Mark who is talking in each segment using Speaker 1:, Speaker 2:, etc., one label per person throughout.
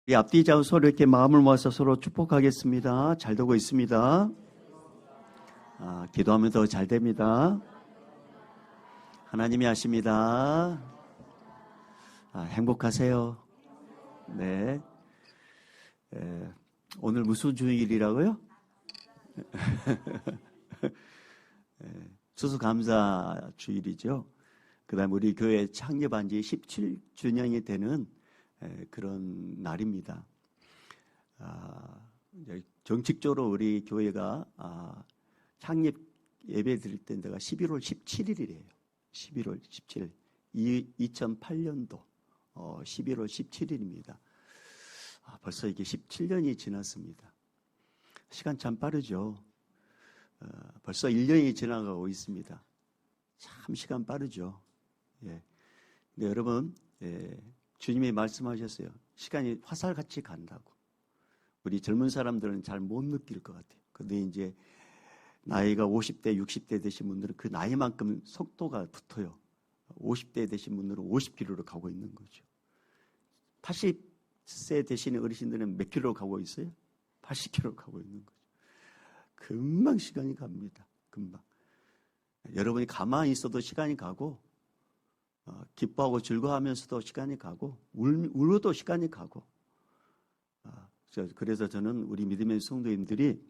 Speaker 1: 우리 앞뒤 좌우 서로 이렇게 마음을 모아서 서로 축복하겠습니다. 잘 되고 있습니다. 기도하면 더 잘 됩니다. 하나님이 하십니다. 행복하세요. 네. 오늘 무슨 주일이라고요? 추수감사 주일이죠. 그 다음에 우리 교회 창립한 지 17주년이 되는 그런 날입니다. 정식적으로 우리 교회가 창립 예배 드릴 때가 11월 17일이래요. 11월 17일. 2008년도 11월 17일입니다. 벌써 이게 17년이 지났습니다. 시간 참 빠르죠. 벌써 1년이 지나가고 있습니다. 참 시간 빠르죠. 예. 근데 여러분, 주님이 말씀하셨어요. 시간이 화살같이 간다고. 우리 젊은 사람들은 잘 못 느낄 것 같아요. 근데 이제 나이가 50대, 60대 되신 분들은 그 나이만큼 속도가 붙어요. 50대 되신 분들은 50km로 가고 있는 거죠. 80세 되시는 어르신들은 몇 킬로 가고 있어요? 80km 가고 있는 거죠. 금방 시간이 갑니다. 금방. 여러분이 가만히 있어도 시간이 가고, 기뻐하고 즐거워하면서도 시간이 가고, 울어도 시간이 가고. 그래서 저는 우리 믿음의 성도님들이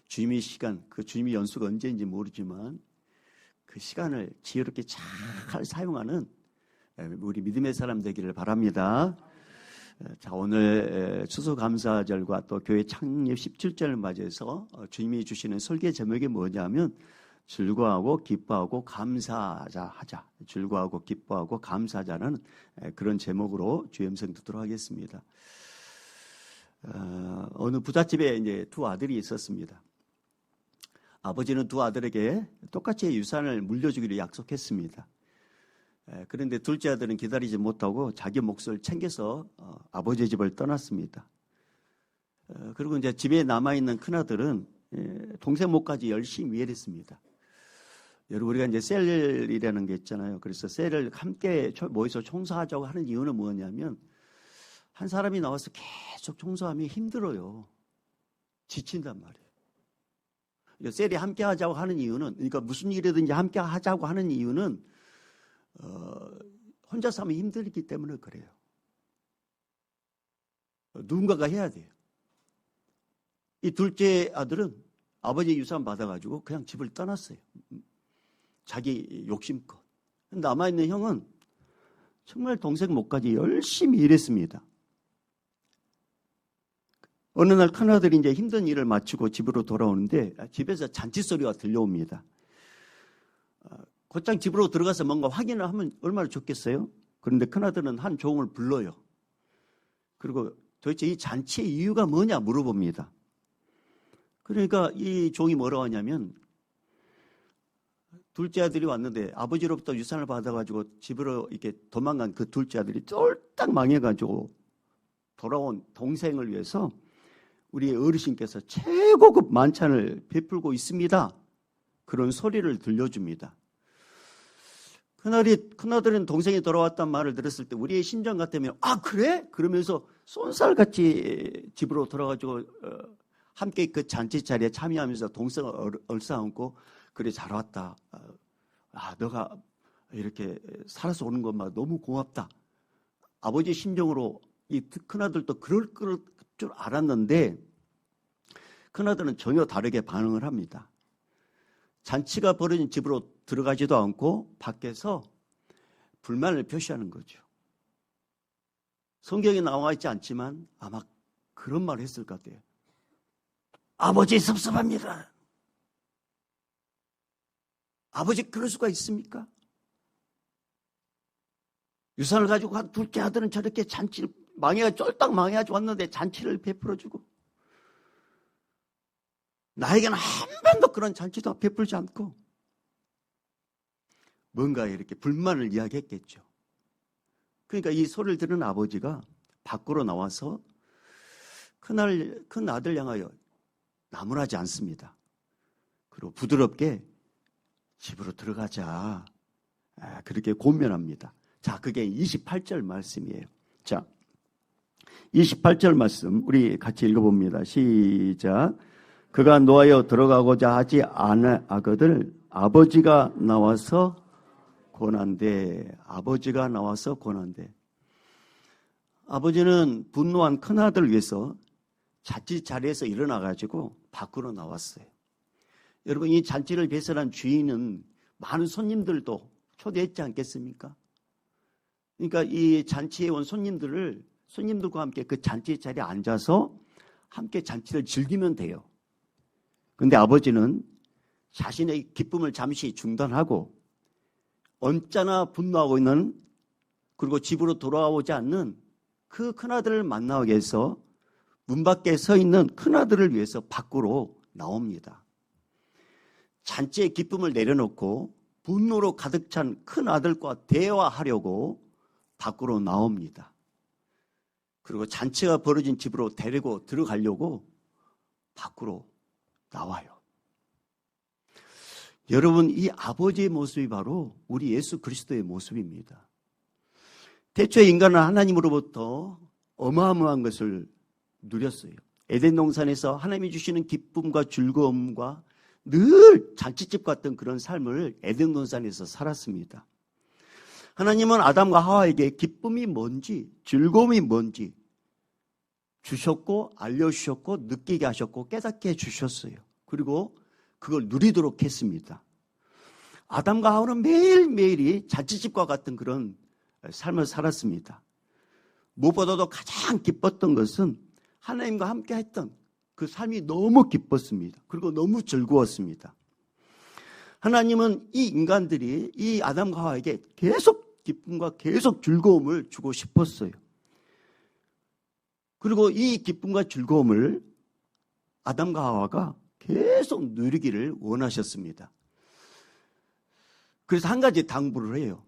Speaker 1: 주님의 시간, 그 주님의 연수가 언제인지 모르지만 그 시간을 지혜롭게 잘 사용하는 우리 믿음의 사람 되기를 바랍니다. 자, 오늘 추수감사절과 또 교회 창립 17절을 맞이해서 주님이 주시는 설계 제목이 뭐냐면 즐거워하고 기뻐하고 감사하자 하자. 즐거워하고 기뻐하고 감사하자는 그런 제목으로 주의 음성 듣도록 하겠습니다. 어느 부잣집에 이제 두 아들이 있었습니다. 아버지는 두 아들에게 똑같이 유산을 물려주기로 약속했습니다. 그런데 둘째 아들은 기다리지 못하고 자기 몫을 챙겨서 아버지 집을 떠났습니다. 그리고 이제 집에 남아있는 큰아들은 동생 몫까지 열심히 일했습니다. 여러분, 우리가 이제 셀이라는 게 있잖아요. 그래서 셀을 함께 모여서 청소하자고 하는 이유는 뭐냐면 한 사람이 나와서 계속 청소하면 힘들어요. 지친단 말이에요. 셀이 함께 하자고 하는 이유는, 그러니까 무슨 일이든지 함께 하자고 하는 이유는 혼자서 하면 힘들기 때문에 그래요. 누군가가 해야 돼요. 이 둘째 아들은 아버지 유산 받아가지고 그냥 집을 떠났어요. 자기 욕심껏. 남아있는 형은 정말 동생 몫까지 열심히 일했습니다. 어느 날 큰아들이 이제 힘든 일을 마치고 집으로 돌아오는데 집에서 잔치 소리가 들려옵니다. 곧장 집으로 들어가서 뭔가 확인을 하면 얼마나 좋겠어요? 그런데 큰아들은 한 종을 불러요. 그리고 도대체 이 잔치의 이유가 뭐냐 물어봅니다. 그러니까 이 종이 뭐라고 하냐면 둘째 아들이 왔는데 아버지로부터 유산을 받아가지고 집으로 이렇게 도망간 그 둘째 아들이 쫄딱 망해가지고 돌아온 동생을 위해서 우리 어르신께서 최고급 만찬을 베풀고 있습니다. 그런 소리를 들려줍니다. 큰아들은 동생이 돌아왔단 말을 들었을 때 우리의 심정 같으면 그래? 그러면서 쏜살같이 집으로 돌아가지고 함께 그 잔치 자리에 참여하면서 동생을 얼싸안고 그래 잘 왔다. 너가 이렇게 살아서 오는 것만 너무 고맙다. 아버지 심정으로 이 큰아들도 그럴 줄 알았는데 큰아들은 전혀 다르게 반응을 합니다. 잔치가 벌어진 집으로 들어가지도 않고 밖에서 불만을 표시하는 거죠. 성경에 나와 있지 않지만 아마 그런 말을 했을 것 같아요. 아버지 섭섭합니다. 아버지 그럴 수가 있습니까? 유산을 가지고 한 둘째 아들은 저렇게 잔치를 쫄딱 망해가지고 왔는데 잔치를 베풀어주고 나에게는 한 번도 그런 잔치도 베풀지 않고 뭔가 이렇게 불만을 이야기했겠죠. 그러니까 이 소리를 들은 아버지가 밖으로 나와서 큰 아들 향하여 나무라지 않습니다. 그리고 부드럽게 집으로 들어가자. 그렇게 권면합니다. 자, 그게 28절 말씀이에요. 자, 28절 말씀 우리 같이 읽어봅니다. 시작. 그가 노하여 들어가고자 하지 아니하거늘 아버지가 나와서 권한대. 아버지가 나와서 권한대. 아버지는 분노한 큰아들을 위해서 자칫 자리에서 일어나가지고 밖으로 나왔어요. 여러분, 이 잔치를 배설한 주인은 많은 손님들도 초대했지 않겠습니까? 그러니까 이 잔치에 온 손님들과 함께 그 잔치 자리에 앉아서 함께 잔치를 즐기면 돼요. 그런데 아버지는 자신의 기쁨을 잠시 중단하고 언짢아 분노하고 있는, 그리고 집으로 돌아오지 않는 그 큰아들을 만나기 위해서 문 밖에 서 있는 큰아들을 위해서 밖으로 나옵니다. 잔치의 기쁨을 내려놓고 분노로 가득 찬 큰아들과 대화하려고 밖으로 나옵니다. 그리고 잔치가 벌어진 집으로 데리고 들어가려고 밖으로 나와요. 여러분, 이 아버지의 모습이 바로 우리 예수 그리스도의 모습입니다. 태초에 인간은 하나님으로부터 어마어마한 것을 누렸어요. 에덴 동산에서 하나님이 주시는 기쁨과 즐거움과 늘 잔치집 같은 그런 삶을 에덴 동산에서 살았습니다. 하나님은 아담과 하와에게 기쁨이 뭔지, 즐거움이 뭔지 주셨고, 알려주셨고, 느끼게 하셨고, 깨닫게 해주셨어요. 그리고 그걸 누리도록 했습니다. 아담과 하와는 매일매일이 잔치집과 같은 그런 삶을 살았습니다. 무엇보다도 가장 기뻤던 것은 하나님과 함께 했던 그 삶이 너무 기뻤습니다. 그리고 너무 즐거웠습니다. 하나님은 이 인간들이, 이 아담과 하와에게 계속 기쁨과 계속 즐거움을 주고 싶었어요. 그리고 이 기쁨과 즐거움을 아담과 하와가 계속 누리기를 원하셨습니다. 그래서 한 가지 당부를 해요.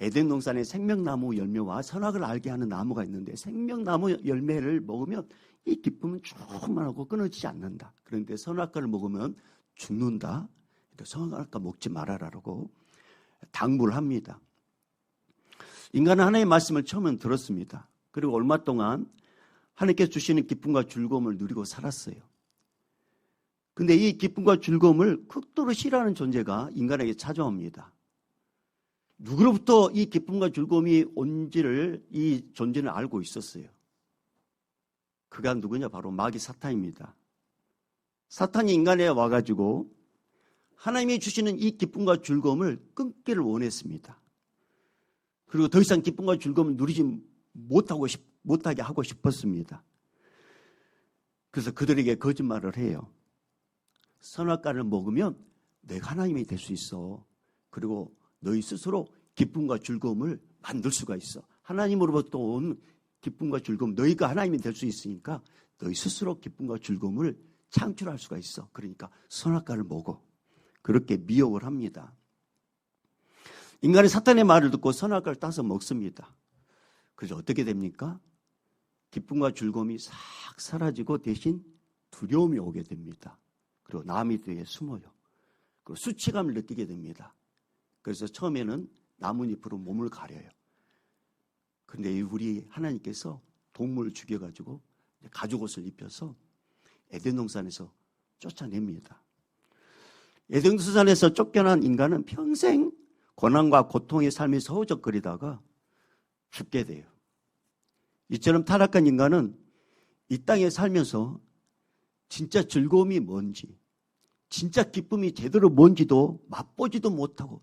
Speaker 1: 에덴 동산에 생명나무 열매와 선악을 알게 하는 나무가 있는데 생명나무 열매를 먹으면 이 기쁨은 충만하고 끊어지지 않는다. 그런데 선악과를 먹으면 죽는다. 선악과 먹지 말아라라고 당부를 합니다. 인간은 하나님의 말씀을 처음엔 들었습니다. 그리고 얼마 동안 하나님께서 주시는 기쁨과 즐거움을 누리고 살았어요. 근데 이 기쁨과 즐거움을 극도로 싫어하는 존재가 인간에게 찾아옵니다. 누구로부터 이 기쁨과 즐거움이 온지를 이 존재는 알고 있었어요. 그가 누구냐? 바로 마귀 사탄입니다. 사탄이 인간에 와가지고 하나님이 주시는 이 기쁨과 즐거움을 끊기를 원했습니다. 그리고 더 이상 기쁨과 즐거움을 누리지 못하게 하고 싶었습니다. 그래서 그들에게 거짓말을 해요. 선악과를 먹으면 내가 하나님이 될 수 있어. 그리고 너희 스스로 기쁨과 즐거움을 만들 수가 있어. 하나님으로부터 온 기쁨과 즐거움, 너희가 하나님이 될 수 있으니까 너희 스스로 기쁨과 즐거움을 창출할 수가 있어. 그러니까 선악과를 먹어. 그렇게 미혹을 합니다. 인간이 사탄의 말을 듣고 선악과를 따서 먹습니다. 그래서 어떻게 됩니까? 기쁨과 즐거움이 싹 사라지고 대신 두려움이 오게 됩니다. 그리고 나무 뒤에 숨어요. 그리고 수치감을 느끼게 됩니다. 그래서 처음에는 나뭇잎으로 몸을 가려요. 그런데 우리 하나님께서 동물을 죽여가지고 가죽옷을 입혀서 에덴 동산에서 쫓아냅니다. 에덴 동산에서 쫓겨난 인간은 평생 고난과 고통의 삶에서 허우적거리다가 죽게 돼요. 이처럼 타락한 인간은 이 땅에 살면서 진짜 즐거움이 뭔지, 진짜 기쁨이 제대로 뭔지도 맛보지도 못하고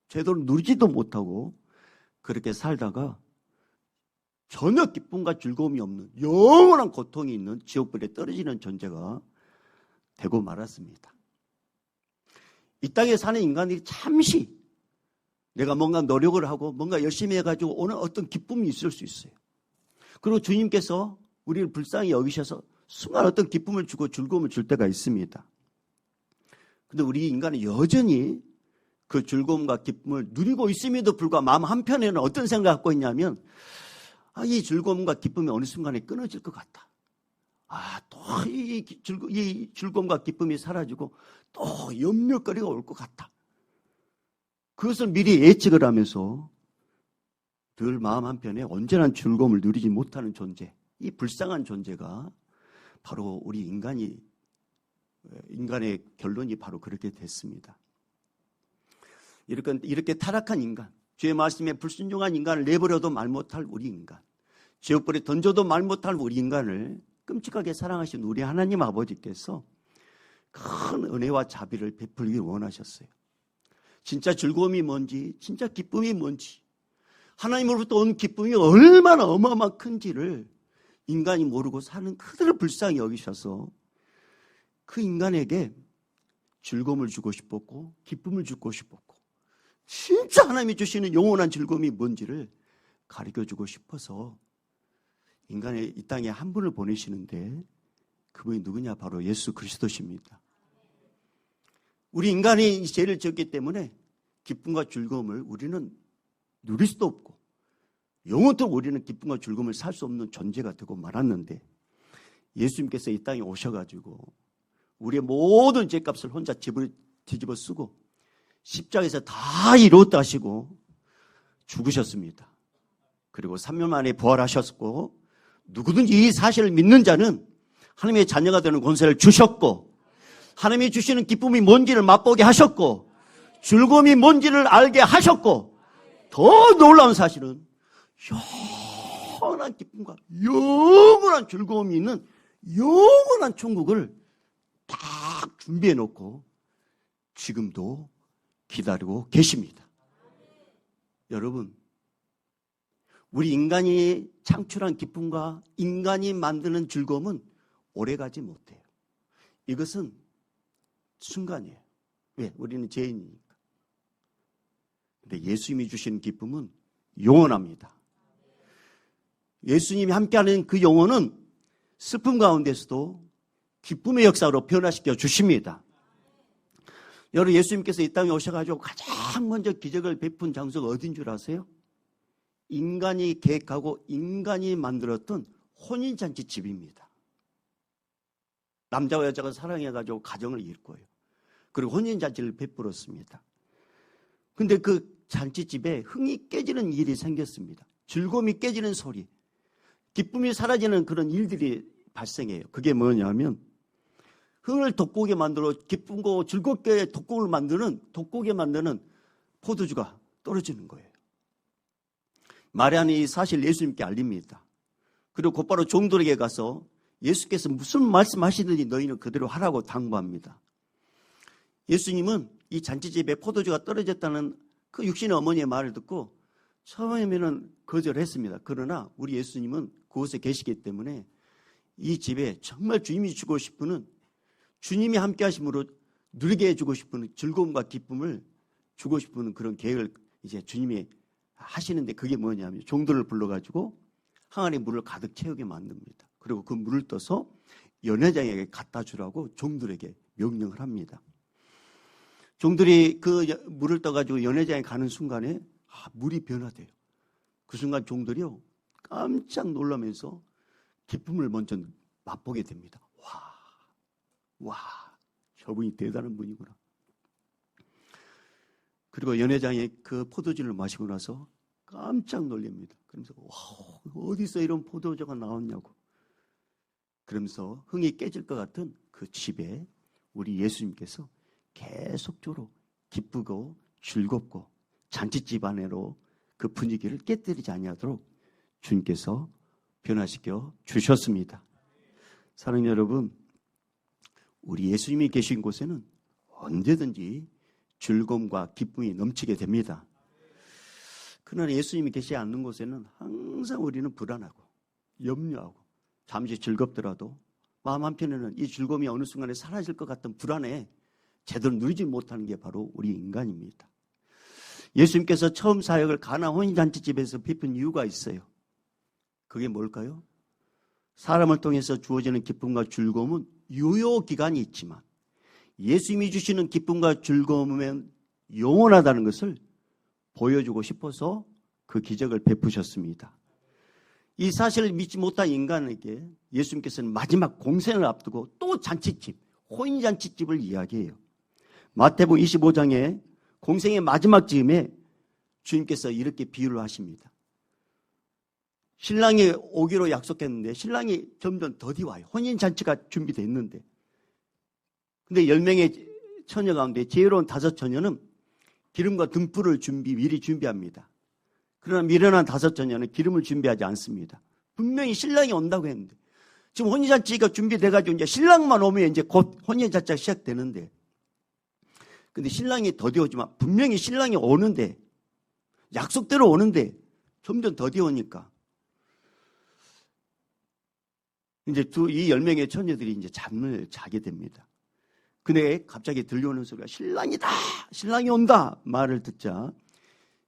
Speaker 1: 제대로 누리지도 못하고 그렇게 살다가 전혀 기쁨과 즐거움이 없는 영원한 고통이 있는 지옥불에 떨어지는 존재가 되고 말았습니다. 이 땅에 사는 인간들이 잠시 내가 뭔가 노력을 하고 뭔가 열심히 해가지고 오는 어떤 기쁨이 있을 수 있어요. 그리고 주님께서 우리를 불쌍히 여기셔서 순간 어떤 기쁨을 주고 즐거움을 줄 때가 있습니다. 그런데 우리 인간은 여전히 그 즐거움과 기쁨을 누리고 있음에도 불구하고 마음 한편에는 어떤 생각을 갖고 있냐면 이 즐거움과 기쁨이 어느 순간에 끊어질 것 같다. 또 이 즐거움과 기쁨이 사라지고 또 염려거리가 올 것 같다. 그것을 미리 예측을 하면서 늘 마음 한편에 온전한 즐거움을 누리지 못하는 존재, 이 불쌍한 존재가 바로 우리 인간의 결론이 바로 그렇게 됐습니다. 이렇게 타락한 인간, 주의 말씀에 불순종한 인간을 내버려도 말 못할 우리 인간, 지옥불에 던져도 말 못할 우리 인간을 끔찍하게 사랑하신 우리 하나님 아버지께서 큰 은혜와 자비를 베풀기 원하셨어요. 진짜 즐거움이 뭔지, 진짜 기쁨이 뭔지, 하나님으로부터 온 기쁨이 얼마나 어마어마한 큰지를 인간이 모르고 사는 그들을 불쌍히 여기셔서 그 인간에게 즐거움을 주고 싶었고 기쁨을 주고 싶었고 진짜 하나님이 주시는 영원한 즐거움이 뭔지를 가르쳐주고 싶어서 인간의 이 땅에 한 분을 보내시는데 그분이 누구냐? 바로 예수 그리스도십니다. 우리 인간이 죄를 지었기 때문에 기쁨과 즐거움을 우리는 누릴 수도 없고 영원토록 우리는 기쁨과 즐거움을 살 수 없는 존재가 되고 말았는데 예수님께서 이 땅에 오셔가지고 우리의 모든 죄값을 혼자 뒤집어 쓰고 십자가에서 다 이루었다 하시고 죽으셨습니다. 그리고 3년 만에 부활하셨고 누구든지 이 사실을 믿는 자는 하나님의 자녀가 되는 권세를 주셨고 하나님이 주시는 기쁨이 뭔지를 맛보게 하셨고 즐거움이 뭔지를 알게 하셨고 더 놀라운 사실은 영원한 기쁨과 영원한 즐거움이 있는 영원한 천국을 딱 준비해 놓고 지금도 기다리고 계십니다. 여러분, 우리 인간이 창출한 기쁨과 인간이 만드는 즐거움은 오래가지 못해요. 이것은 순간이에요. 왜? 우리는 죄인이니까. 근데 예수님이 주시는 기쁨은 영원합니다. 예수님이 함께하는 그 영혼은 슬픔 가운데서도 기쁨의 역사로 변화시켜 주십니다. 여러분, 예수님께서 이 땅에 오셔가지고 가장 먼저 기적을 베푼 장소가 어딘 줄 아세요? 인간이 계획하고 인간이 만들었던 혼인잔치 집입니다. 남자와 여자가 사랑해가지고 가정을 이룰 거예요. 그리고 혼인잔치를 베풀었습니다. 근데 그 잔치집에 흥이 깨지는 일이 생겼습니다. 즐거움이 깨지는 소리, 기쁨이 사라지는 그런 일들이 발생해요. 그게 뭐냐면 흥을 돋구게 만들어 기쁨고 즐겁게 돋구게 만드는 포도주가 떨어지는 거예요. 마리아는 이 사실 예수님께 알립니다. 그리고 곧바로 종들에게 가서 예수께서 무슨 말씀하시든지 너희는 그대로 하라고 당부합니다. 예수님은 이 잔치집에 포도주가 떨어졌다는 그 육신의 어머니의 말을 듣고 처음에는 거절했습니다. 그러나 우리 예수님은 그곳에 계시기 때문에 이 집에 정말 주님이 주고 싶은 주님이 함께 하심으로 누리게 해주고 싶은 즐거움과 기쁨을 주고 싶은 그런 계획을 이제 주님이 하시는데 그게 뭐냐면 종들을 불러가지고 항아리 물을 가득 채우게 만듭니다. 그리고 그 물을 떠서 연회장에게 갖다 주라고 종들에게 명령을 합니다. 종들이 그 물을 떠가지고 연회장에 가는 순간에 물이 변화돼요. 그 순간 종들이요 깜짝 놀라면서 기쁨을 먼저 맛보게 됩니다. 와, 저분이 대단한 분이구나. 그리고 연회장에 그 포도주를 마시고 나서 깜짝 놀랍니다. 그러면서 어디서 이런 포도주가 나왔냐고. 그러면서 흥이 깨질 것 같은 그 집에 우리 예수님께서 계속적으로 기쁘고 즐겁고 잔치집 안으로 그 분위기를 깨뜨리지 아니하도록 주님께서 변화시켜 주셨습니다. 사랑하는 여러분, 우리 예수님이 계신 곳에는 언제든지 즐거움과 기쁨이 넘치게 됩니다. 그러나 예수님이 계시지 않는 곳에는 항상 우리는 불안하고 염려하고 잠시 즐겁더라도 마음 한편에는 이 즐거움이 어느 순간에 사라질 것 같은 불안에 제대로 누리지 못하는 게 바로 우리 인간입니다. 예수님께서 처음 사역을 가나 혼인잔치집에서 베푼 이유가 있어요. 그게 뭘까요? 사람을 통해서 주어지는 기쁨과 즐거움은 유효기간이 있지만 예수님이 주시는 기쁨과 즐거움은 영원하다는 것을 보여주고 싶어서 그 기적을 베푸셨습니다. 이 사실을 믿지 못한 인간에게 예수님께서는 마지막 공생을 앞두고 또 잔치집, 혼인잔치집을 이야기해요. 마태복음 25장에 공생의 마지막 즈음에 주님께서 이렇게 비유를 하십니다. 신랑이 오기로 약속했는데 신랑이 점점 더디 와요. 혼인잔치가 준비됐는데. 근데 10명의 처녀 가운데 지혜로운 5처녀는 기름과 등불을 미리 준비합니다. 그러나 미련한 5처녀는 기름을 준비하지 않습니다. 분명히 신랑이 온다고 했는데 지금 혼인잔치가 준비돼가지고 이제 신랑만 오면 이제 곧 혼인잔치가 시작되는데, 근데 신랑이 더디 오지만 분명히 신랑이 오는데, 약속대로 오는데 점점 더디 오니까 이제 이 10명의 처녀들이 이제 잠을 자게 됩니다. 근데 갑자기 들려오는 소리가 신랑이다, 신랑이 온다 말을 듣자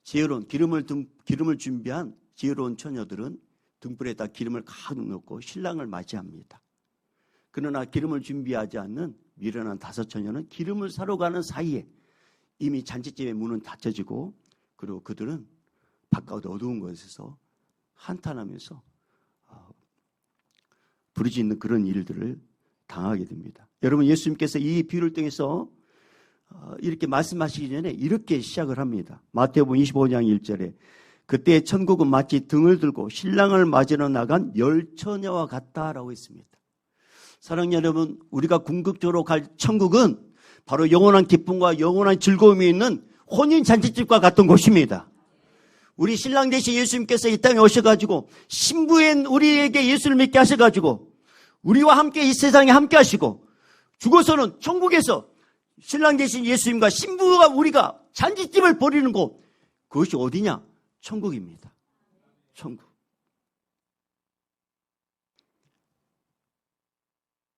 Speaker 1: 지혜로운 기름을 준비한 지혜로운 처녀들은 등불에다 기름을 가득 넣고 신랑을 맞이합니다. 그러나 기름을 준비하지 않는 미련한 5처녀는 기름을 사러 가는 사이에 이미 잔치집의 문은 닫혀지고, 그리고 그들은 바깥 어두운 곳에서 한탄하면서 부르짖는 그런 일들을 당하게 됩니다. 여러분, 예수님께서 이 비유를 통해서 이렇게 말씀하시기 전에 이렇게 시작을 합니다. 마태복음 25장 1절에 그때 천국은 마치 등을 들고 신랑을 맞으러 나간 10처녀와 같다라고 했습니다. 사랑하는 여러분, 우리가 궁극적으로 갈 천국은 바로 영원한 기쁨과 영원한 즐거움이 있는 혼인잔치집과 같은 곳입니다. 우리 신랑 되신 예수님께서 이 땅에 오셔가지고 신부인 우리에게 예수를 믿게 하셔가지고 우리와 함께 이 세상에 함께 하시고, 죽어서는 천국에서 신랑 되신 예수님과 신부가 우리가 잔치집을 벌이는 곳, 그것이 어디냐? 천국입니다. 천국.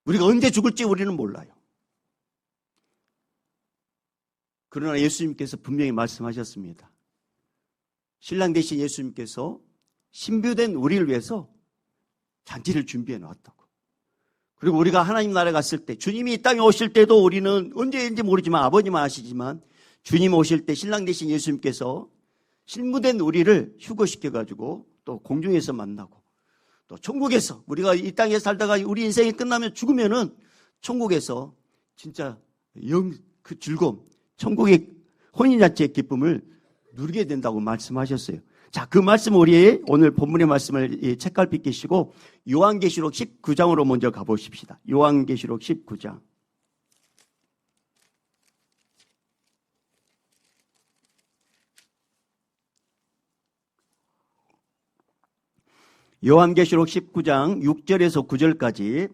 Speaker 1: 우리가 언제 죽을지 우리는 몰라요. 그러나 예수님께서 분명히 말씀하셨습니다. 신랑 되신 예수님께서 신부된 우리를 위해서 잔치를 준비해 놨다고. 그리고 우리가 하나님 나라에 갔을 때, 주님이 이 땅에 오실 때도 우리는 언제인지 모르지만 아버지만 아시지만, 주님 오실 때 신랑 되신 예수님께서 신부된 우리를 휴거시켜가지고 또 공중에서 만나고, 또 천국에서 우리가 이 땅에 살다가 우리 인생이 끝나면 죽으면은 천국에서 진짜 그 즐거움, 천국의 혼인잔치의 기쁨을 누리게 된다고 말씀하셨어요. 자, 그 말씀 우리 오늘 본문의 말씀을 책갈피 끼시고 요한계시록 19장으로 먼저 가보십시다. 요한계시록 19장. 요한계시록 19장 6절에서 9절까지,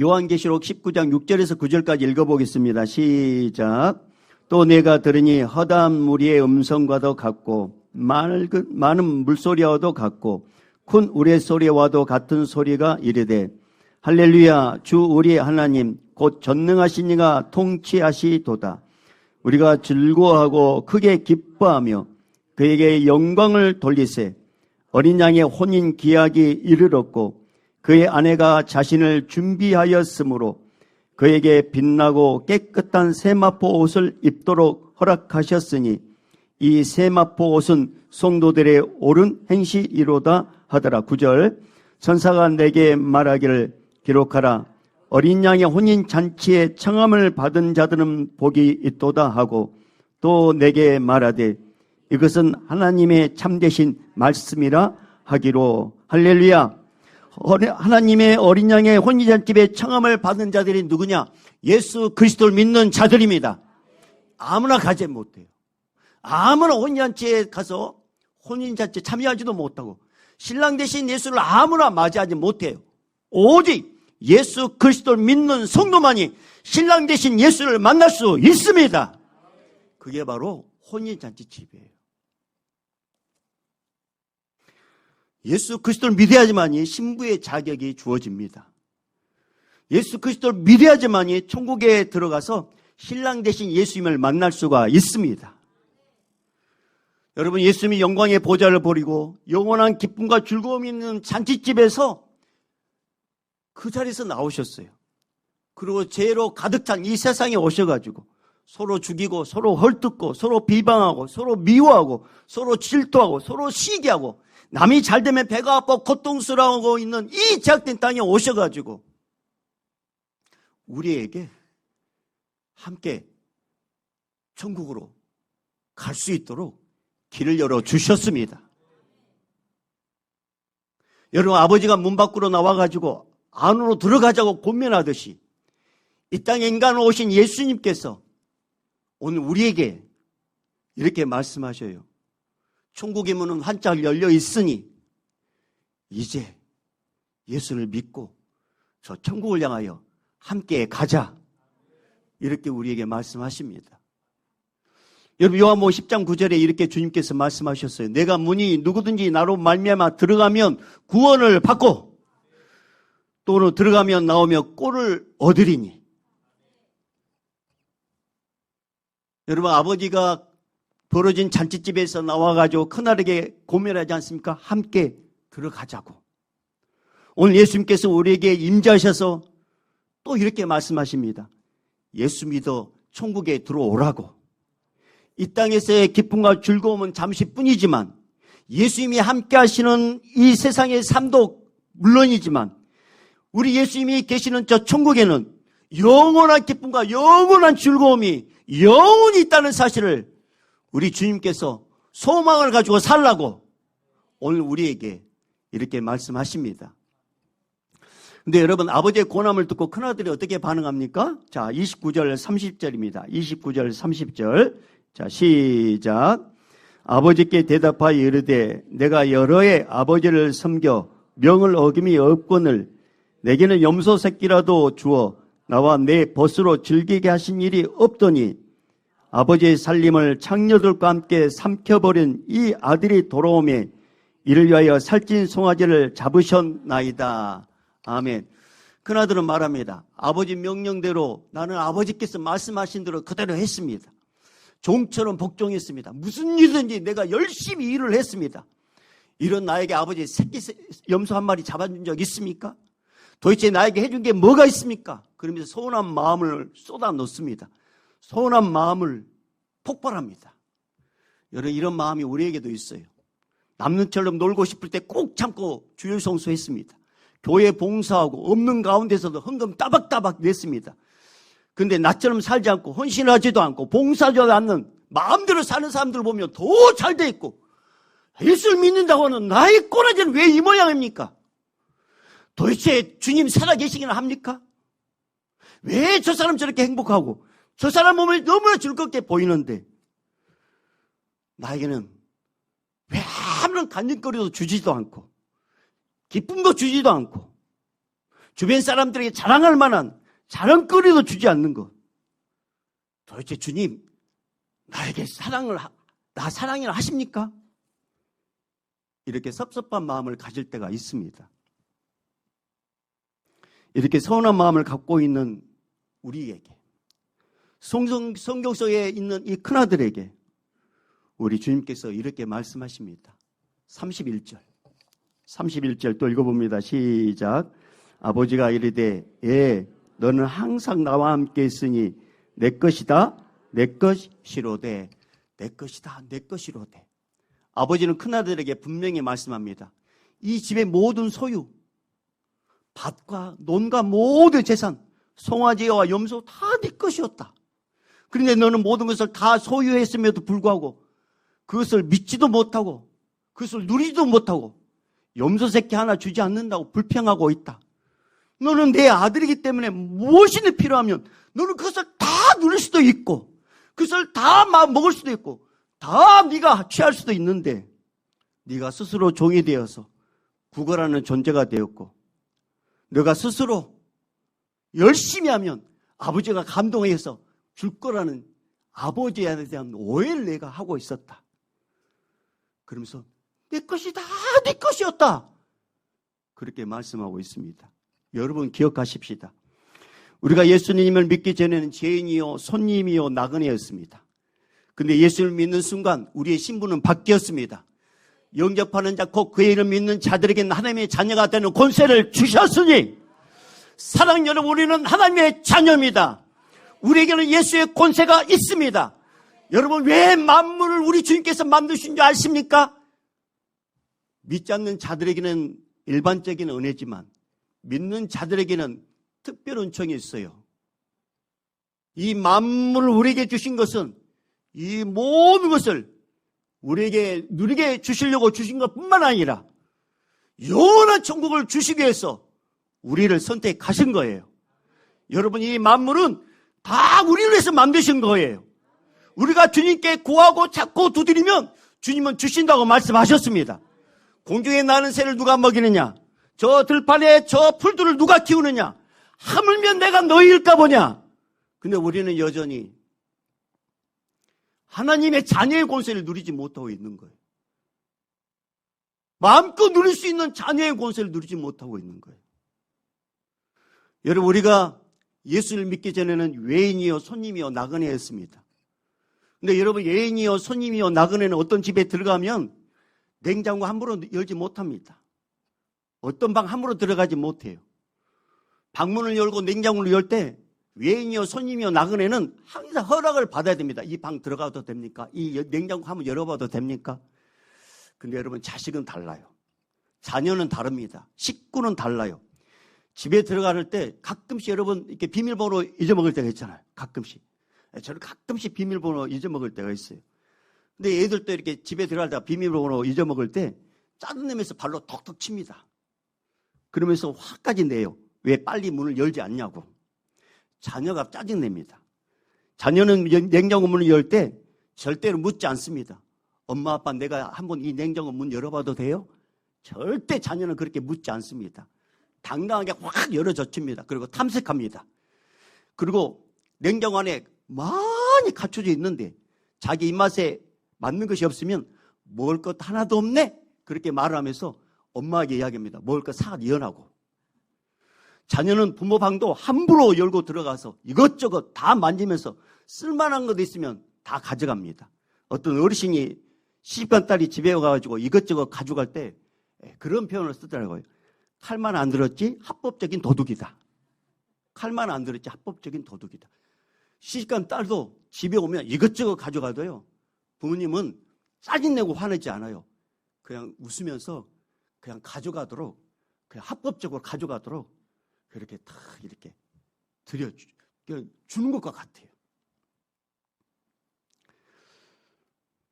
Speaker 1: 요한계시록 19장 6절에서 9절까지 읽어보겠습니다. 시작. 또 내가 들으니 허다한 무리의 음성과도 같고 많은 물소리와도 같고 큰 우레소리와도 같은 소리가 이르되, 할렐루야, 주 우리 하나님 곧 전능하신 이가 통치하시도다. 우리가 즐거워하고 크게 기뻐하며 그에게 영광을 돌리세. 어린 양의 혼인 기약이 이르렀고 그의 아내가 자신을 준비하였으므로 그에게 빛나고 깨끗한 세마포 옷을 입도록 허락하셨으니 이 세마포 옷은 성도들의 옳은 행실이로다 하더라. 9절. 천사가 내게 말하기를 기록하라. 어린 양의 혼인 잔치에 청함을 받은 자들은 복이 있도다 하고, 또 내게 말하되 이것은 하나님의 참되신 말씀이라 하기로. 할렐루야. 하나님의 어린 양의 혼인잔치에 청함을 받은 자들이 누구냐? 예수 그리스도를 믿는 자들입니다. 아무나 가지 못해요. 아무나 혼인잔치에 가서 혼인잔치에 참여하지도 못하고 신랑 되신 예수를 아무나 맞이하지 못해요. 오직 예수 그리스도를 믿는 성도만이 신랑 되신 예수를 만날 수 있습니다. 그게 바로 혼인잔치 집이에요. 예수 그리스도를 믿어야지만이 신부의 자격이 주어집니다. 예수 그리스도를 믿어야지만이 천국에 들어가서 신랑 되신 예수님을 만날 수가 있습니다. 여러분, 예수님이 영광의 보좌를 버리고 영원한 기쁨과 즐거움이 있는 잔치집에서 그 자리에서 나오셨어요. 그리고 죄로 가득 찬 이 세상에 오셔가지고 서로 죽이고 서로 헐뜯고 서로 비방하고 서로 미워하고 서로 질투하고 서로 시기하고 남이 잘 되면 배가 아파 고통스러워하고 있는 이 제약된 땅에 오셔가지고 우리에게 함께 천국으로 갈 수 있도록 길을 열어 주셨습니다. 여러분, 아버지가 문 밖으로 나와가지고 안으로 들어가자고 권면하듯이 이 땅에 인간으로 오신 예수님께서 오늘 우리에게 이렇게 말씀하셔요. 천국의 문은 활짝 열려 있으니 이제 예수를 믿고 저 천국을 향하여 함께 가자. 이렇게 우리에게 말씀하십니다. 여러분, 요한복음 10장 9절에 이렇게 주님께서 말씀하셨어요. 내가 문이 누구든지 나로 말미암아 들어가면 구원을 받고 또는 들어가면 나오며 꼴을 얻으리니. 여러분, 아버지가 벌어진 잔치집에서 나와가지고 큰아들에게 고면하지 않습니까? 함께 들어가자고. 오늘 예수님께서 우리에게 임재하셔서 또 이렇게 말씀하십니다. 예수 믿어 천국에 들어오라고. 이 땅에서의 기쁨과 즐거움은 잠시뿐이지만 예수님이 함께 하시는 이 세상의 삶도 물론이지만 우리 예수님이 계시는 저 천국에는 영원한 기쁨과 영원한 즐거움이 영원히 있다는 사실을 우리 주님께서 소망을 가지고 살라고 오늘 우리에게 이렇게 말씀하십니다. 근데 여러분, 아버지의 고난을 듣고 큰아들이 어떻게 반응합니까? 자, 29절 30절입니다. 29절 30절. 자, 시작. 아버지께 대답하여 이르되 내가 여러 해 아버지를 섬겨 명을 어김이 없거늘 내게는 염소 새끼라도 주어 나와 내 벗으로 즐기게 하신 일이 없더니 아버지의 살림을 창녀들과 함께 삼켜버린 이 아들이 돌아오매 이를 위하여 살찐 송아지를 잡으셨나이다. 아멘. 큰아들은 말합니다. 아버지 명령대로 나는 아버지께서 말씀하신 대로 그대로 했습니다. 종처럼 복종했습니다. 무슨 일이든지 내가 열심히 일을 했습니다. 이런 나에게 아버지 새끼 염소 한 마리 잡아준 적 있습니까? 도대체 나에게 해준 게 뭐가 있습니까? 그러면서 서운한 마음을 쏟아 놓습니다. 서운한 마음을 폭발합니다. 여러분, 이런 마음이 우리에게도 있어요. 남는처럼 놀고 싶을 때 꼭 참고 주일 성수했습니다. 교회 봉사하고 없는 가운데서도 헌금 따박따박 냈습니다. 근데 나처럼 살지 않고 헌신하지도 않고 봉사하지도 않는 마음대로 사는 사람들 보면 더 잘 돼 있고 예수를 믿는다고 하는 나의 꼬라지는 왜 이 모양입니까? 도대체 주님 살아계시기나 합니까? 왜 저 사람 저렇게 행복하고 저 사람 몸을 너무나 즐겁게 보이는데 나에게는 왜 아무런 간증거리도 주지도 않고 기쁨도 주지도 않고 주변 사람들에게 자랑할 만한 자랑거리도 주지 않는 것. 도대체 주님 나에게 나 사랑이나 하십니까? 이렇게 섭섭한 마음을 가질 때가 있습니다. 이렇게 서운한 마음을 갖고 있는 우리에게 성경 속에 있는 이 큰아들에게 우리 주님께서 이렇게 말씀하십니다. 31절 또 읽어봅니다. 시작. 아버지가 이르되 너는 항상 나와 함께 있으니 내 것이다 내 것이로되 내 것이다 내 것이로되. 아버지는 큰아들에게 분명히 말씀합니다. 이 집의 모든 소유, 밭과 논과 모든 재산, 송아지와 염소 다 네 것이었다. 그런데 너는 모든 것을 다 소유했음에도 불구하고 그것을 믿지도 못하고 그것을 누리지도 못하고 염소 새끼 하나 주지 않는다고 불평하고 있다. 너는 내 아들이기 때문에 무엇이 필요하면 너는 그것을 다 누릴 수도 있고 그것을 다 먹을 수도 있고 다 네가 취할 수도 있는데 네가 스스로 종이 되어서 구걸하는 존재가 되었고 너가 스스로 열심히 하면 아버지가 감동해서 줄 거라는 아버지에 대한 오해를 내가 하고 있었다. 그러면서 내 것이다 내 것이었다 그렇게 말씀하고 있습니다. 여러분 기억하십시다. 우리가 예수님을 믿기 전에는 죄인이요 손님이요 나그네였습니다. 근데 예수를 믿는 순간 우리의 신분은 바뀌었습니다. 영접하는 자 곧 그의 이름 믿는 자들에게는 하나님의 자녀가 되는 권세를 주셨으니 사랑 여러분 우리는 하나님의 자녀입니다. 우리에게는 예수의 권세가 있습니다. 여러분 왜 만물을 우리 주님께서 만드신 줄 아십니까? 믿지 않는 자들에게는 일반적인 은혜지만 믿는 자들에게는 특별 은총이 있어요. 이 만물을 우리에게 주신 것은 이 모든 것을 우리에게 누리게 주시려고 주신 것뿐만 아니라 영원한 천국을 주시기 위해서 우리를 선택하신 거예요. 여러분, 이 만물은 다 우리를 위해서 만드신 거예요. 우리가 주님께 구하고 찾고 두드리면 주님은 주신다고 말씀하셨습니다. 공중에 나는 새를 누가 먹이느냐? 저 들판에 저 풀들을 누가 키우느냐? 하물며 내가 너희일까 보냐? 근데 우리는 여전히 하나님의 자녀의 권세를 누리지 못하고 있는 거예요. 마음껏 누릴 수 있는 자녀의 권세를 누리지 못하고 있는 거예요. 여러분, 우리가 예수를 믿기 전에는 외인이요 손님이요 나그네였습니다. 근데 여러분, 외인이요 손님이요 나그네는 어떤 집에 들어가면 냉장고 함부로 열지 못합니다. 어떤 방 함부로 들어가지 못해요. 방문을 열고 냉장고를 열 때 외인이요 손님이요 나그네는 항상 허락을 받아야 됩니다. 이 방 들어가도 됩니까? 이 냉장고 한번 열어봐도 됩니까? 근데 여러분, 자식은 달라요. 자녀는 다릅니다. 식구는 달라요. 집에 들어갈 때 가끔씩 여러분 이렇게 비밀번호 잊어먹을 때가 있잖아요. 가끔씩. 저는 가끔씩 비밀번호 잊어먹을 때가 있어요. 근데 애들도 이렇게 집에 들어갈 때 비밀번호 잊어먹을 때 짜증내면서 발로 톡톡 칩니다. 그러면서 화까지 내요. 왜 빨리 문을 열지 않냐고. 자녀가 짜증냅니다. 자녀는 냉장고 문을 열 때 절대로 묻지 않습니다. 엄마, 아빠, 내가 한번 이 냉장고 문 열어봐도 돼요? 절대 자녀는 그렇게 묻지 않습니다. 당당하게 확 열어젖힙니다. 그리고 탐색합니다. 그리고 냉장고 안에 많이 갖춰져 있는데 자기 입맛에 맞는 것이 없으면 먹을 것 하나도 없네? 그렇게 말을 하면서 엄마에게 이야기합니다. 먹을 것 싹 이어나고. 자녀는 부모 방도 함부로 열고 들어가서 이것저것 다 만지면서 쓸만한 것 있으면 다 가져갑니다. 어떤 어르신이 시집간 딸이 집에 와가지고 이것저것 가져갈 때 그런 표현을 쓰더라고요. 칼만 안 들었지 합법적인 도둑이다. 칼만 안 들었지 합법적인 도둑이다. 시집간 딸도 집에 오면 이것저것 가져가도요, 부모님은 짜증내고 화내지 않아요. 그냥 웃으면서 그냥 가져가도록, 그냥 합법적으로 가져가도록 그렇게 다 이렇게 주는 것과 같아요.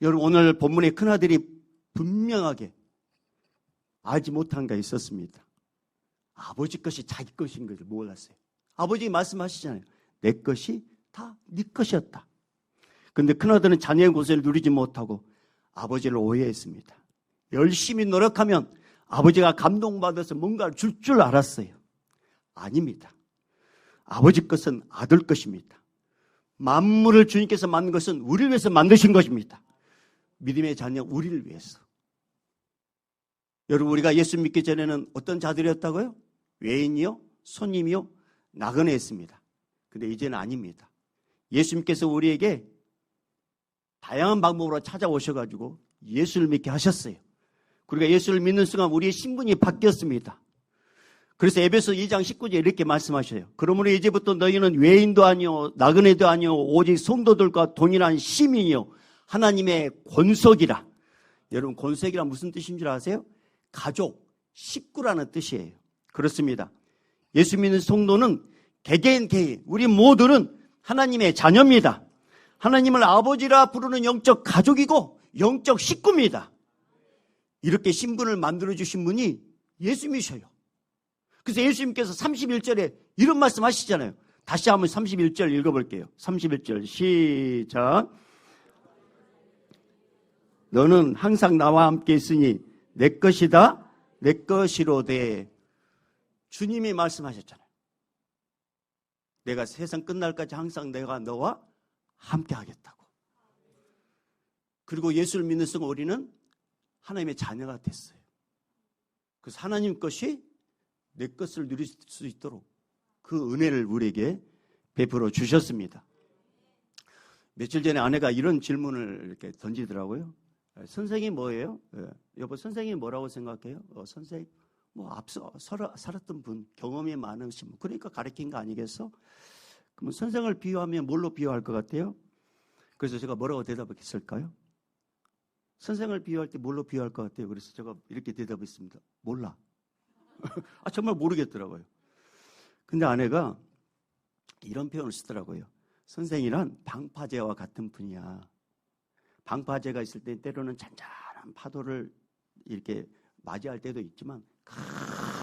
Speaker 1: 여러분, 오늘 본문의 큰아들이 분명하게 알지 못한 게 있었습니다. 아버지 것이 자기 것인 것을 몰랐어요. 아버지 말씀하시잖아요. 내 것이 다 네 것이었다. 그런데 큰아들은 자녀의 권세를 누리지 못하고 아버지를 오해했습니다. 열심히 노력하면 아버지가 감동받아서 뭔가를 줄 줄 알았어요. 아닙니다. 아버지 것은 아들 것입니다. 만물을 주님께서 만든 것은 우리를 위해서 만드신 것입니다. 믿음의 자녀 우리를 위해서. 여러분, 우리가 예수 믿기 전에는 어떤 자들이었다고요? 외인이요, 손님이요, 나그네였습니다. 근데 이제는 아닙니다. 예수님께서 우리에게 다양한 방법으로 찾아오셔가지고 예수를 믿게 하셨어요. 우리가 예수를 믿는 순간 우리의 신분이 바뀌었습니다. 그래서 에베소 2장 19절에 이렇게 말씀하셔요. 그러므로 이제부터 너희는 외인도 아니요 나그네도 아니요 오직 성도들과 동일한 시민이요 하나님의 권속이라. 여러분, 권속이란 무슨 뜻인 줄 아세요? 가족, 식구라는 뜻이에요. 그렇습니다. 예수 믿는 성도는 개개인 우리 모두는 하나님의 자녀입니다. 하나님을 아버지라 부르는 영적 가족이고 영적 식구입니다. 이렇게 신분을 만들어주신 분이 예수님이셔요. 그래서 예수님께서 31절에 이런 말씀 하시잖아요. 다시 한번 31절 읽어볼게요. 31절 시작. 너는 항상 나와 함께 있으니 내 것이다 내 것이로되. 주님이 말씀하셨잖아요. 내가 세상 끝날까지 항상 내가 너와 함께 하겠다고. 그리고 예수를 믿는 순간 우리는 하나님의 자녀가 됐어요. 그래서 하나님 것이 내 것을 누릴 수 있도록 그 은혜를 우리에게 베풀어 주셨습니다. 며칠 전에 아내가 이런 질문을 이렇게 던지더라고요. 선생이 뭐예요? 여보, 선생이 뭐라고 생각해요? 선생, 뭐 앞서 살았던 분, 경험이 많으신 분, 그러니까 가르친 거 아니겠어? 그러면 선생을 비유하면 뭘로 비유할 것 같아요? 그래서 제가 뭐라고 대답했을까요? 선생을 비유할 때 뭘로 비유할 것 같아요? 그래서 제가 이렇게 대답했습니다. 몰라. 정말 모르겠더라고요. 근데 아내가 이런 표현을 쓰더라고요. 선생이란 방파제와 같은 분이야. 방파제가 있을 때 때로는 잔잔한 파도를 이렇게 맞이할 때도 있지만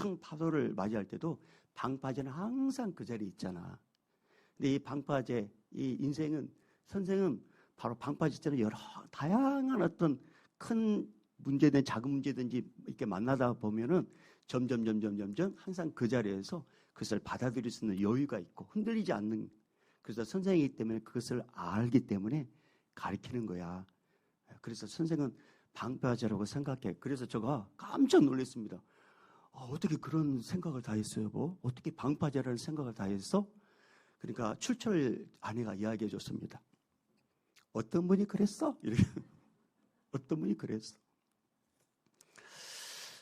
Speaker 1: 큰 파도를 맞이할 때도 방파제는 항상 그 자리에 있잖아. 근데 이 방파제, 이 인생은, 선생은 바로 방파제처럼 여러 다양한 어떤 큰 문제든 작은 문제든지 이렇게 만나다 보면은 점점 항상 그 자리에서 그것을 받아들일 수 있는 여유가 있고 흔들리지 않는, 그래서 선생이기 때문에 그것을 알기 때문에 가르치는 거야. 그래서 선생은 방파제라고 생각해. 그래서 제가 깜짝 놀랐습니다. 어떻게 그런 생각을 다 했어요? 뭐 어떻게 방파제라는 생각을 다 했어? 그러니까 출철 아내가 이야기해 줬습니다. 어떤 분이 그랬어? 이렇게. 어떤 분이 그랬어?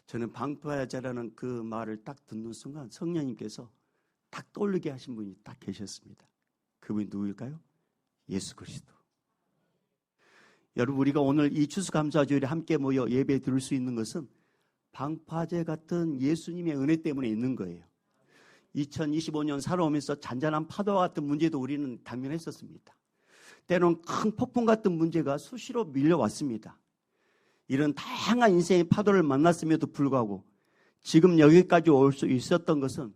Speaker 1: 저는 방파제라는 그 말을 딱 듣는 순간 성령님께서 딱 떠올리게 하신 분이 딱 계셨습니다. 그분이 누구일까요? 예수 그리스도. 여러분, 우리가 오늘 이 추수감사주일에 함께 모여 예배 드릴 수 있는 것은 방파제 같은 예수님의 은혜 때문에 있는 거예요. 2025년 살아오면서 잔잔한 파도와 같은 문제도 우리는 당면했었습니다. 때로는 큰 폭풍 같은 문제가 수시로 밀려왔습니다. 이런 다양한 인생의 파도를 만났음에도 불구하고 지금 여기까지 올 수 있었던 것은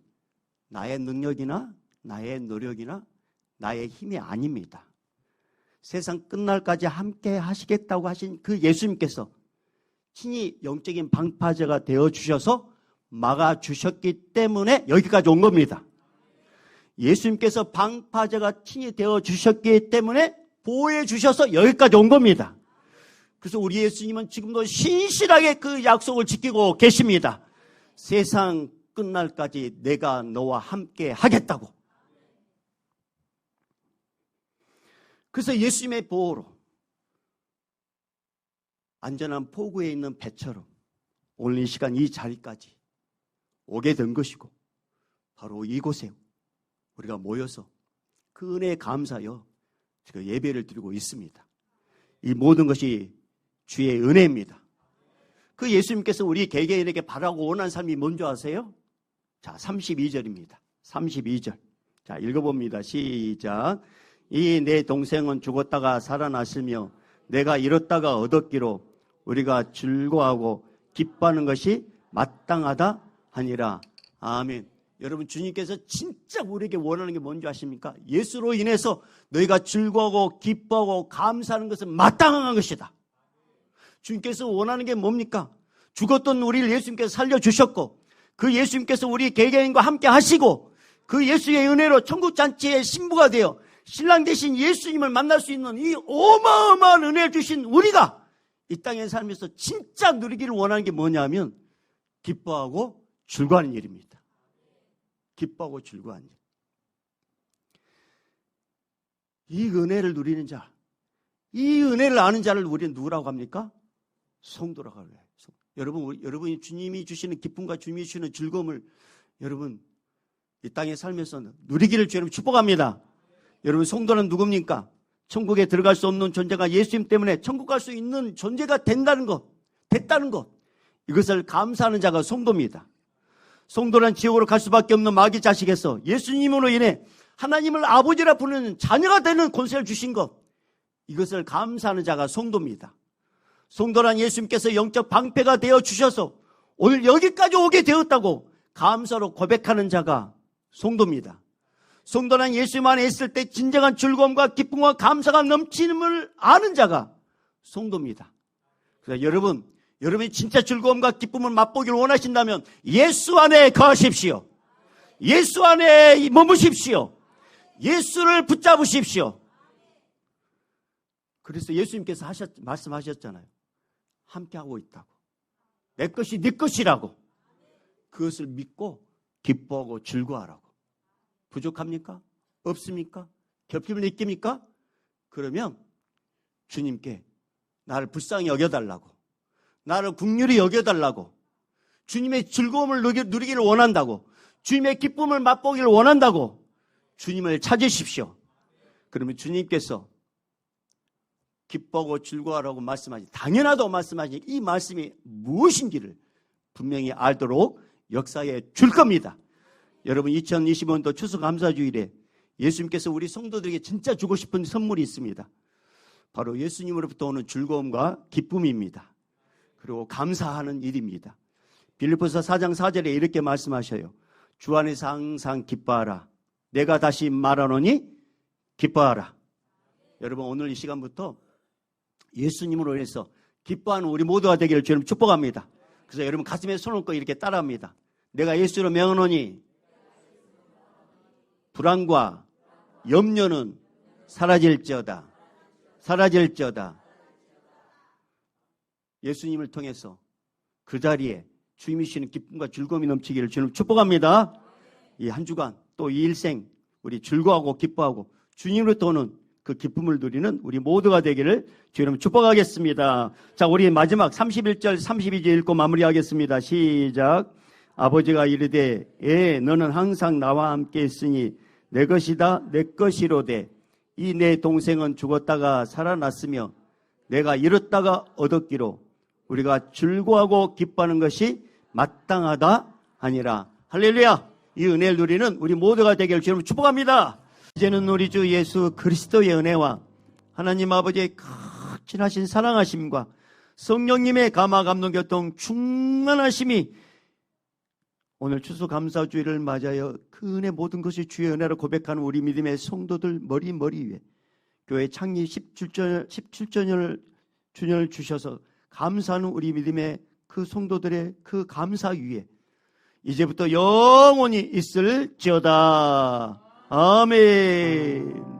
Speaker 1: 나의 능력이나 나의 노력이나 나의 힘이 아닙니다. 세상 끝날까지 함께 하시겠다고 하신 그 예수님께서 친히 영적인 방파제가 되어주셔서 막아주셨기 때문에 여기까지 온 겁니다. 예수님께서 방파제가 친히 되어주셨기 때문에 보호해주셔서 여기까지 온 겁니다. 그래서 우리 예수님은 지금도 신실하게 그 약속을 지키고 계십니다. 세상 끝날까지 내가 너와 함께 하겠다고. 그래서 예수님의 보호로 안전한 포구에 있는 배처럼 오늘 이 시간 이 자리까지 오게 된 것이고, 바로 이곳에 우리가 모여서 그 은혜에 감사하여 지금 예배를 드리고 있습니다. 이 모든 것이 주의 은혜입니다. 그 예수님께서 우리 개개인에게 바라고 원한 삶이 뭔지 아세요? 자, 32절입니다. 32절. 자, 읽어봅니다. 시작. 이 내 동생은 죽었다가 살아났으며 내가 잃었다가 얻었기로 우리가 즐거워하고 기뻐하는 것이 마땅하다 하니라. 아멘. 여러분, 주님께서 진짜 우리에게 원하는 게 뭔지 아십니까? 예수로 인해서 너희가 즐거워하고 기뻐하고 감사하는 것은 마땅한 것이다. 주님께서 원하는 게 뭡니까? 죽었던 우리를 예수님께서 살려주셨고, 그 예수님께서 우리 개개인과 함께 하시고, 그 예수의 은혜로 천국잔치의 신부가 되어 신랑 되신 예수님을 만날 수 있는 이 어마어마한 은혜를 주신 우리가 이 땅에 살면서 진짜 누리기를 원하는 게 뭐냐면 기뻐하고 즐거워하는 일입니다. 기뻐하고 즐거워하는 일. 이 은혜를 누리는 자, 이 은혜를 아는 자를 우리는 누구라고 합니까? 성도라고 해요. 여러분이 주님이 주시는 기쁨과 주님이 주시는 즐거움을 여러분 이 땅에 살면서 누리기를 주님 축복합니다. 여러분, 성도는 누굽니까? 천국에 들어갈 수 없는 존재가 예수님 때문에 천국 갈 수 있는 존재가 됐다는 것. 이것을 감사하는 자가 성도입니다. 성도는 지옥으로 갈 수밖에 없는 마귀 자식에서 예수님으로 인해 하나님을 아버지라 부르는 자녀가 되는 권세를 주신 것. 이것을 감사하는 자가 성도입니다. 성도란 예수님께서 영적 방패가 되어 주셔서 오늘 여기까지 오게 되었다고 감사로 고백하는 자가 성도입니다. 성도란 예수님 안에 있을 때 진정한 즐거움과 기쁨과 감사가 넘치는을 아는 자가 성도입니다. 그래서 여러분이 진짜 즐거움과 기쁨을 맛보기를 원하신다면 예수 안에 거하십시오. 예수 안에 머무십시오. 예수를 붙잡으십시오. 그래서 예수님께서 말씀하셨잖아요. 함께하고 있다고. 내 것이 네 것이라고. 그것을 믿고 기뻐하고 즐거워하라고. 부족합니까? 없습니까? 결핍을 느낍니까? 그러면 주님께 나를 불쌍히 여겨달라고, 나를 긍휼히 여겨달라고, 주님의 즐거움을 누리기를 원한다고, 주님의 기쁨을 맛보기를 원한다고 주님을 찾으십시오. 그러면 주님께서 기뻐하고 즐거워하라고 말씀하시, 당연하다고 말씀하시, 이 말씀이 무엇인지를 분명히 알도록 역사해 줄 겁니다. 여러분, 2025년도 추수감사주일에 예수님께서 우리 성도들에게 진짜 주고 싶은 선물이 있습니다. 바로 예수님으로부터 오는 즐거움과 기쁨입니다. 그리고 감사하는 일입니다. 빌립보서 4장 4절에 이렇게 말씀하셔요. 주 안에서 항상 기뻐하라. 내가 다시 말하노니 기뻐하라. 여러분, 오늘 이 시간부터 예수님으로 인해서 기뻐하는 우리 모두가 되기를 주님 축복합니다. 그래서 여러분 가슴에 손을 얹고 이렇게 따라합니다. 내가 예수로 명하노니 불안과 염려는 사라질지어다. 사라질지어다. 예수님을 통해서 그 자리에 주님이 주시는 기쁨과 즐거움이 넘치기를 주님 축복합니다. 이 한 주간 또 이 일생 우리 즐거워하고 기뻐하고 주님으로 도는 그 기쁨을 누리는 우리 모두가 되기를 주님 축복하겠습니다. 자, 우리 마지막 31절 32절 읽고 마무리하겠습니다. 시작. 아버지가 이르되 너는 항상 나와 함께 있으니 내 것이다 내 것이로되 이 내 동생은 죽었다가 살아났으며 내가 잃었다가 얻었기로 우리가 즐거워하고 기뻐하는 것이 마땅하다 하니라. 할렐루야. 이 은혜를 누리는 우리 모두가 되기를 주님 축복합니다. 이제는 우리 주 예수 그리스도의 은혜와 하나님 아버지의 극진하신 사랑하심과 성령님의 감화 감동 교통 충만하심이 오늘 추수감사주일을 맞아요. 그 은혜 모든 것이 주의 은혜로 고백하는 우리 믿음의 성도들 머리 위에 교회 창립 17주년을 주셔서 감사하는 우리 믿음의 그 성도들의 그 감사 위에 이제부터 영원히 있을지어다. 아멘.